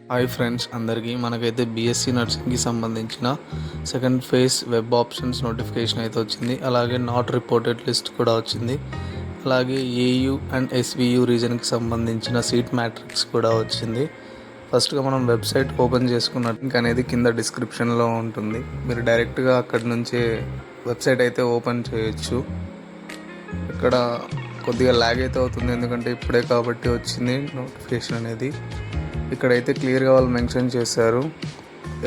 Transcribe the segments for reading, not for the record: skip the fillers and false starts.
Hi friends అందరికీ మనకైతే BSc నర్సింగ్కి సంబంధించిన second phase web options notification అయితే వచ్చింది. అలాగే నాట్ రిపోర్టెడ్ లిస్ట్ కూడా వచ్చింది. అలాగే ఏయూ అండ్ ఎస్వియు రీజన్కి సంబంధించిన సీట్ మ్యాట్రిక్స్ కూడా వచ్చింది. ఫస్ట్గా మనం వెబ్సైట్ ఓపెన్ చేసుకున్న లింక్ అనేది కింద డిస్క్రిప్షన్లో ఉంటుంది. మీరు డైరెక్ట్గా అక్కడి నుంచే వెబ్సైట్ అయితే ఓపెన్ చేయొచ్చు. ఇక్కడ కొద్దిగా ల్యాగ్ అయితే అవుతుంది, ఎందుకంటే ఇప్పుడే కాబట్టి వచ్చింది నోటిఫికేషన్ అనేది. ఇక్కడైతే క్లియర్గా వాళ్ళు మెన్షన్ చేశారు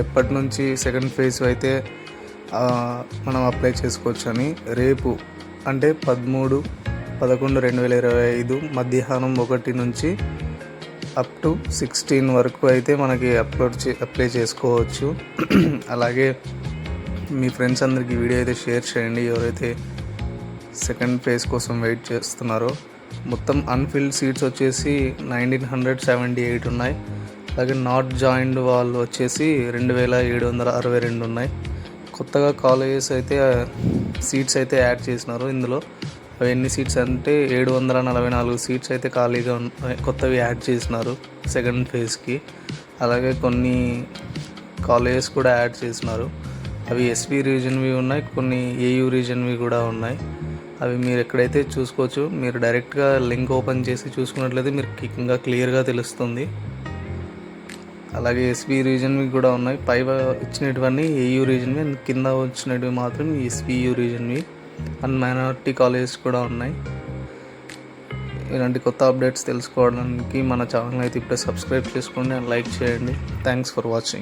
ఎప్పటి నుంచి సెకండ్ ఫేజ్ అయితే మనం అప్లై చేసుకోవచ్చు అని. రేపు అంటే 13/11/2025 మధ్యాహ్నం 1 నుంచి అప్ టు 16 వరకు అయితే మనకి అప్లై చేసుకోవచ్చు. అలాగే మీ ఫ్రెండ్స్ అందరికీ వీడియో అయితే షేర్ చేయండి, ఎవరైతే సెకండ్ ఫేజ్ కోసం వెయిట్ చేస్తున్నారో. మొత్తం అన్ఫిల్డ్ సీట్స్ వచ్చేసి 1978 ఉన్నాయి. అలాగే నాట్ జాయిన్డ్ వాళ్ళు వచ్చేసి 2762 ఉన్నాయి. కొత్తగా కాలేజెస్ అయితే సీట్స్ అయితే యాడ్ చేసినారు ఇందులో. అవి ఎన్ని సీట్స్ అంటే 744 సీట్స్ అయితే ఖాళీగా ఉన్నాయి, కొత్తవి యాడ్ చేసినారు సెకండ్ ఫేజ్కి. అలాగే కొన్ని కాలేజెస్ కూడా యాడ్ చేసినారు. అవి ఎస్వి రీజన్వి ఉన్నాయి, కొన్ని ఏయూ రీజన్వి కూడా ఉన్నాయి. అవి మీరు ఎక్కడైతే చూసుకోవచ్చు. మీరు డైరెక్ట్గా లింక్ ఓపెన్ చేసి చూసుకున్నట్లయితే మీరు ఇంకా క్లియర్గా తెలుస్తుంది. అలాగే ఎస్వి రీజన్వి కూడా ఉన్నాయి. పై ఇచ్చినటువన్నీ ఏయూ రీజన్వి, కింద వచ్చినవి మాత్రం ఎస్వియు రీజన్వి. అండ్ మైనారిటీ కాలేజెస్ కూడా ఉన్నాయి. ఇలాంటి కొత్త అప్డేట్స్ తెలుసుకోవడానికి మన ఛానల్ అయితే ఇప్పుడే సబ్స్క్రైబ్ చేసుకోండి అండ్ లైక్ చేయండి. Thanks for watching.